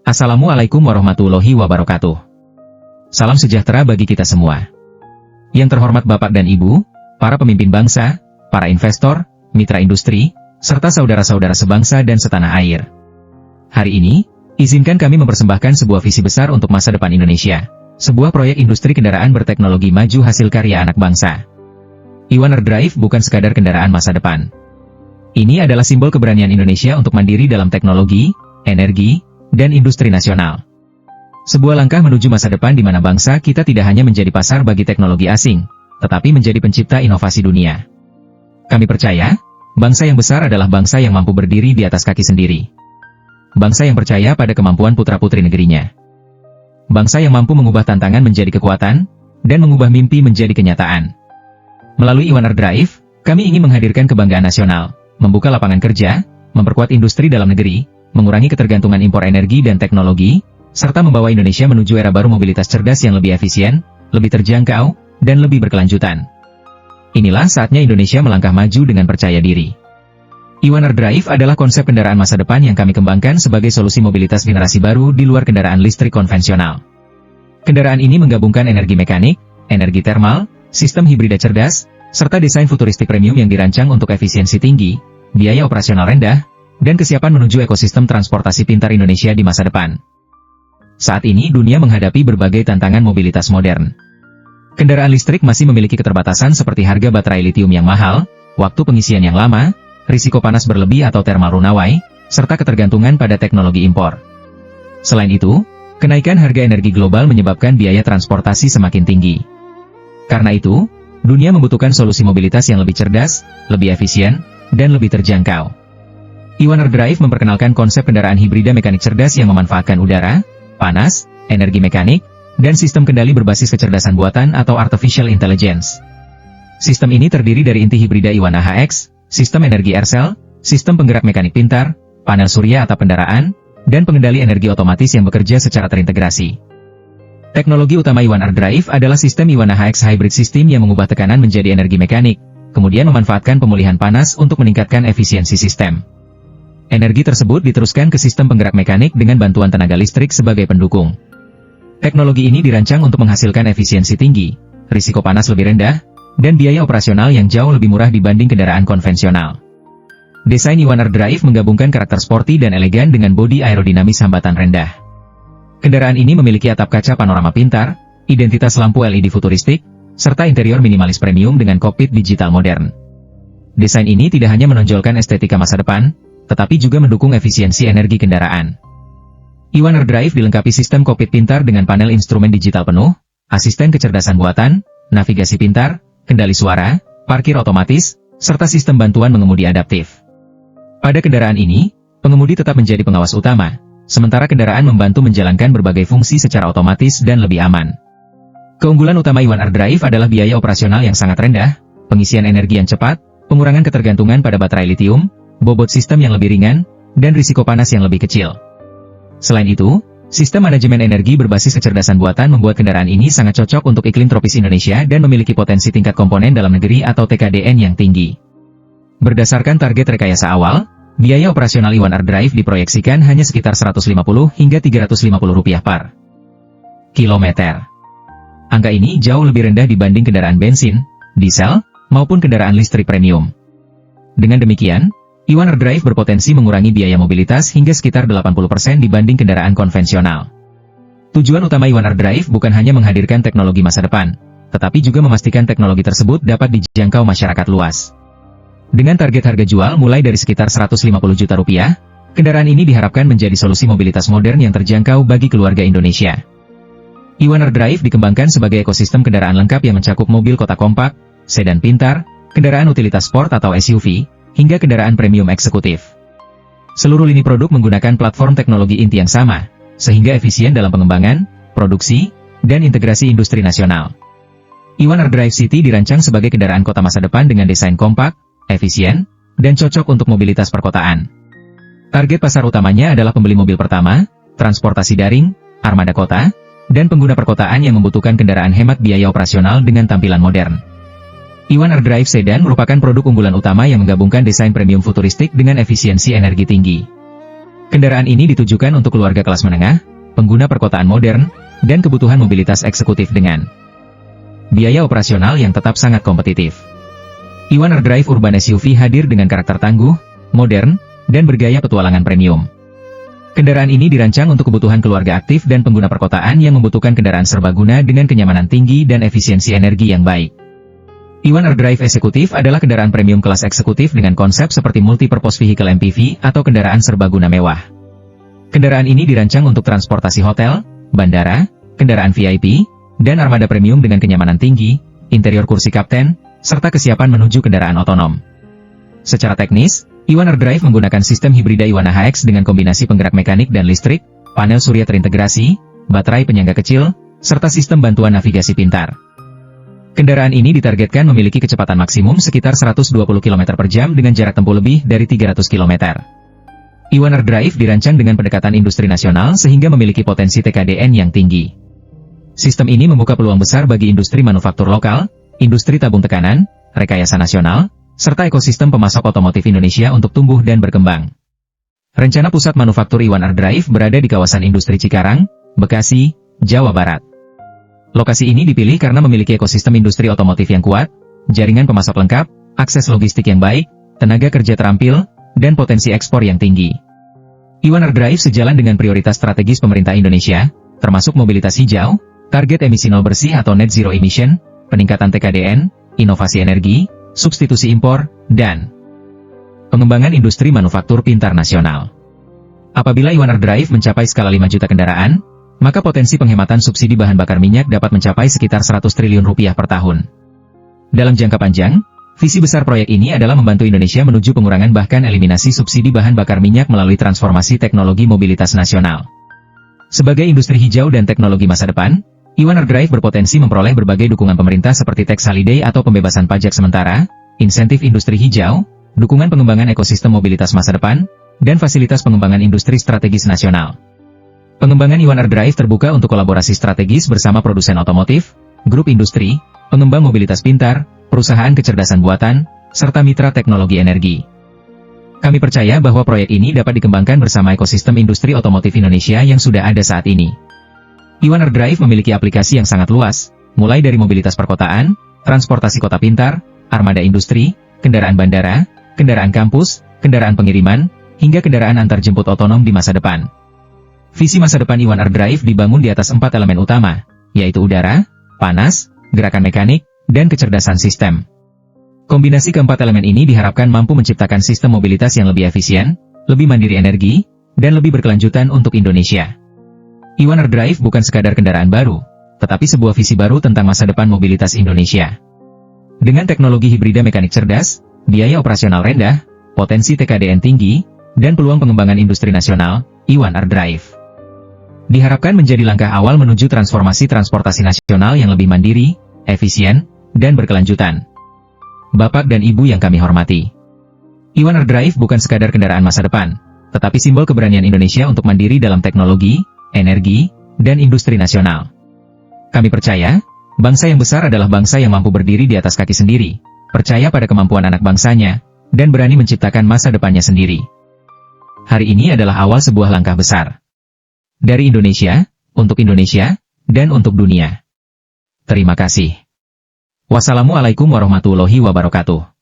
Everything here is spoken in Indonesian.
Assalamualaikum warahmatullahi wabarakatuh. Salam sejahtera bagi kita semua. Yang terhormat Bapak dan Ibu, para pemimpin bangsa, para investor, mitra industri, serta saudara-saudara sebangsa dan setanah air. Hari ini, izinkan kami mempersembahkan sebuah visi besar untuk masa depan Indonesia. Sebuah proyek industri kendaraan berteknologi maju hasil karya anak bangsa. Iwaner Drive bukan sekadar kendaraan masa depan. Ini adalah simbol keberanian Indonesia untuk mandiri dalam teknologi, energi, dan industri nasional. Sebuah langkah menuju masa depan di mana bangsa kita tidak hanya menjadi pasar bagi teknologi asing, tetapi menjadi pencipta inovasi dunia. Kami percaya, bangsa yang besar adalah bangsa yang mampu berdiri di atas kaki sendiri. Bangsa yang percaya pada kemampuan putra-putri negerinya. Bangsa yang mampu mengubah tantangan menjadi kekuatan, dan mengubah mimpi menjadi kenyataan. Melalui Iwaner Drive, kami ingin menghadirkan kebanggaan nasional, membuka lapangan kerja, memperkuat industri dalam negeri, mengurangi ketergantungan impor energi dan teknologi, serta membawa Indonesia menuju era baru mobilitas cerdas yang lebih efisien, lebih terjangkau, dan lebih berkelanjutan. Inilah saatnya Indonesia melangkah maju dengan percaya diri. Iwaner Drive adalah konsep kendaraan masa depan yang kami kembangkan sebagai solusi mobilitas generasi baru di luar kendaraan listrik konvensional. Kendaraan ini menggabungkan energi mekanik, energi termal, sistem hibrida cerdas, serta desain futuristik premium yang dirancang untuk efisiensi tinggi, biaya operasional rendah, dan kesiapan menuju ekosistem transportasi pintar Indonesia di masa depan. Saat ini dunia menghadapi berbagai tantangan mobilitas modern. Kendaraan listrik masih memiliki keterbatasan seperti harga baterai litium yang mahal, waktu pengisian yang lama, risiko panas berlebih atau thermal runaway, serta ketergantungan pada teknologi impor. Selain itu, kenaikan harga energi global menyebabkan biaya transportasi semakin tinggi. Karena itu, dunia membutuhkan solusi mobilitas yang lebih cerdas, lebih efisien, dan lebih terjangkau. Iwaner Drive memperkenalkan konsep kendaraan hibrida mekanik cerdas yang memanfaatkan udara, panas, energi mekanik, dan sistem kendali berbasis kecerdasan buatan atau artificial intelligence. Sistem ini terdiri dari inti hibrida Iwana HX, sistem energi air cell, sistem penggerak mekanik pintar, panel surya atap kendaraan, dan pengendali energi otomatis yang bekerja secara terintegrasi. Teknologi utama Iwaner Drive adalah sistem Iwana HX Hybrid System yang mengubah tekanan menjadi energi mekanik, kemudian memanfaatkan pemulihan panas untuk meningkatkan efisiensi sistem. Energi tersebut diteruskan ke sistem penggerak mekanik dengan bantuan tenaga listrik sebagai pendukung. Teknologi ini dirancang untuk menghasilkan efisiensi tinggi, risiko panas lebih rendah, dan biaya operasional yang jauh lebih murah dibanding kendaraan konvensional. Desain Iwaner Drive menggabungkan karakter sporty dan elegan dengan bodi aerodinamis hambatan rendah. Kendaraan ini memiliki atap kaca panorama pintar, identitas lampu LED futuristik, serta interior minimalis premium dengan kokpit digital modern. Desain ini tidak hanya menonjolkan estetika masa depan, tetapi juga mendukung efisiensi energi kendaraan. Iwaner Drive dilengkapi sistem kokpit pintar dengan panel instrumen digital penuh, asisten kecerdasan buatan, navigasi pintar, kendali suara, parkir otomatis, serta sistem bantuan mengemudi adaptif. Pada kendaraan ini, pengemudi tetap menjadi pengawas utama, sementara kendaraan membantu menjalankan berbagai fungsi secara otomatis dan lebih aman. Keunggulan utama Iwaner Drive adalah biaya operasional yang sangat rendah, pengisian energi yang cepat, pengurangan ketergantungan pada baterai litium, bobot sistem yang lebih ringan, dan risiko panas yang lebih kecil. Selain itu, sistem manajemen energi berbasis kecerdasan buatan membuat kendaraan ini sangat cocok untuk iklim tropis Indonesia dan memiliki potensi tingkat komponen dalam negeri atau TKDN yang tinggi. Berdasarkan target rekayasa awal, biaya operasional Iwaner Drive diproyeksikan hanya sekitar Rp150 hingga Rp350 per kilometer. Angka ini jauh lebih rendah dibanding kendaraan bensin, diesel, maupun kendaraan listrik premium. Dengan demikian, Iwaner Drive berpotensi mengurangi biaya mobilitas hingga sekitar 80% dibanding kendaraan konvensional. Tujuan utama Iwaner Drive bukan hanya menghadirkan teknologi masa depan, tetapi juga memastikan teknologi tersebut dapat dijangkau masyarakat luas. Dengan target harga jual mulai dari sekitar Rp150 juta, kendaraan ini diharapkan menjadi solusi mobilitas modern yang terjangkau bagi keluarga Indonesia. Iwaner Drive dikembangkan sebagai ekosistem kendaraan lengkap yang mencakup mobil kota kompak, sedan pintar, kendaraan utilitas sport atau SUV, hingga kendaraan premium eksekutif. Seluruh lini produk menggunakan platform teknologi inti yang sama, sehingga efisien dalam pengembangan, produksi, dan integrasi industri nasional. Iwaner Drive City dirancang sebagai kendaraan kota masa depan dengan desain kompak, efisien, dan cocok untuk mobilitas perkotaan. Target pasar utamanya adalah pembeli mobil pertama, transportasi daring, armada kota, dan pengguna perkotaan yang membutuhkan kendaraan hemat biaya operasional dengan tampilan modern. Iwaner Drive Sedan merupakan produk unggulan utama yang menggabungkan desain premium futuristik dengan efisiensi energi tinggi. Kendaraan ini ditujukan untuk keluarga kelas menengah, pengguna perkotaan modern, dan kebutuhan mobilitas eksekutif dengan biaya operasional yang tetap sangat kompetitif. Iwaner Drive Urban SUV hadir dengan karakter tangguh, modern, dan bergaya petualangan premium. Kendaraan ini dirancang untuk kebutuhan keluarga aktif dan pengguna perkotaan yang membutuhkan kendaraan serbaguna dengan kenyamanan tinggi dan efisiensi energi yang baik. Iwaner Drive Eksekutif adalah kendaraan premium kelas eksekutif dengan konsep seperti multi-purpose vehicle MPV atau kendaraan serbaguna mewah. Kendaraan ini dirancang untuk transportasi hotel, bandara, kendaraan VIP, dan armada premium dengan kenyamanan tinggi, interior kursi kapten, serta kesiapan menuju kendaraan otonom. Secara teknis, Iwaner Drive menggunakan sistem hibrida Iwana HX dengan kombinasi penggerak mekanik dan listrik, panel surya terintegrasi, baterai penyangga kecil, serta sistem bantuan navigasi pintar. Kendaraan ini ditargetkan memiliki kecepatan maksimum sekitar 120 km per jam dengan jarak tempuh lebih dari 300 km. Iwaner Drive dirancang dengan pendekatan industri nasional sehingga memiliki potensi TKDN yang tinggi. Sistem ini membuka peluang besar bagi industri manufaktur lokal, industri tabung tekanan, rekayasa nasional, serta ekosistem pemasok otomotif Indonesia untuk tumbuh dan berkembang. Rencana pusat manufaktur Iwaner Drive berada di kawasan industri Cikarang, Bekasi, Jawa Barat. Lokasi ini dipilih karena memiliki ekosistem industri otomotif yang kuat, jaringan pemasok lengkap, akses logistik yang baik, tenaga kerja terampil, dan potensi ekspor yang tinggi. Iwaner Drive sejalan dengan prioritas strategis pemerintah Indonesia, termasuk mobilitas hijau, target emisi nol bersih atau net zero emission, peningkatan TKDN, inovasi energi, substitusi impor, dan pengembangan industri manufaktur pintar nasional. Apabila Iwaner Drive mencapai skala 5 juta kendaraan, maka potensi penghematan subsidi bahan bakar minyak dapat mencapai sekitar 100 triliun rupiah per tahun. Dalam jangka panjang, visi besar proyek ini adalah membantu Indonesia menuju pengurangan bahkan eliminasi subsidi bahan bakar minyak melalui transformasi teknologi mobilitas nasional. Sebagai industri hijau dan teknologi masa depan, Iwaner Drive berpotensi memperoleh berbagai dukungan pemerintah seperti tax holiday atau pembebasan pajak sementara, insentif industri hijau, dukungan pengembangan ekosistem mobilitas masa depan, dan fasilitas pengembangan industri strategis nasional. Pengembangan Iwaner Drive terbuka untuk kolaborasi strategis bersama produsen otomotif, grup industri, pengembang mobilitas pintar, perusahaan kecerdasan buatan, serta mitra teknologi energi. Kami percaya bahwa proyek ini dapat dikembangkan bersama ekosistem industri otomotif Indonesia yang sudah ada saat ini. Iwaner Drive memiliki aplikasi yang sangat luas, mulai dari mobilitas perkotaan, transportasi kota pintar, armada industri, kendaraan bandara, kendaraan kampus, kendaraan pengiriman, hingga kendaraan antar jemput otonom di masa depan. Visi masa depan Iwaner Drive dibangun di atas 4 elemen utama, yaitu udara, panas, gerakan mekanik, dan kecerdasan sistem. Kombinasi keempat elemen ini diharapkan mampu menciptakan sistem mobilitas yang lebih efisien, lebih mandiri energi, dan lebih berkelanjutan untuk Indonesia. Iwaner Drive bukan sekadar kendaraan baru, tetapi sebuah visi baru tentang masa depan mobilitas Indonesia. Dengan teknologi hibrida mekanik cerdas, biaya operasional rendah, potensi TKDN tinggi, dan peluang pengembangan industri nasional, Iwaner Drive diharapkan menjadi langkah awal menuju transformasi transportasi nasional yang lebih mandiri, efisien, dan berkelanjutan. Bapak dan Ibu yang kami hormati, Iwaner Drive bukan sekadar kendaraan masa depan, tetapi simbol keberanian Indonesia untuk mandiri dalam teknologi, energi, dan industri nasional. Kami percaya, bangsa yang besar adalah bangsa yang mampu berdiri di atas kaki sendiri, percaya pada kemampuan anak bangsanya, dan berani menciptakan masa depannya sendiri. Hari ini adalah awal sebuah langkah besar. Dari Indonesia, untuk Indonesia, dan untuk dunia. Terima kasih. Wassalamualaikum warahmatullahi wabarakatuh.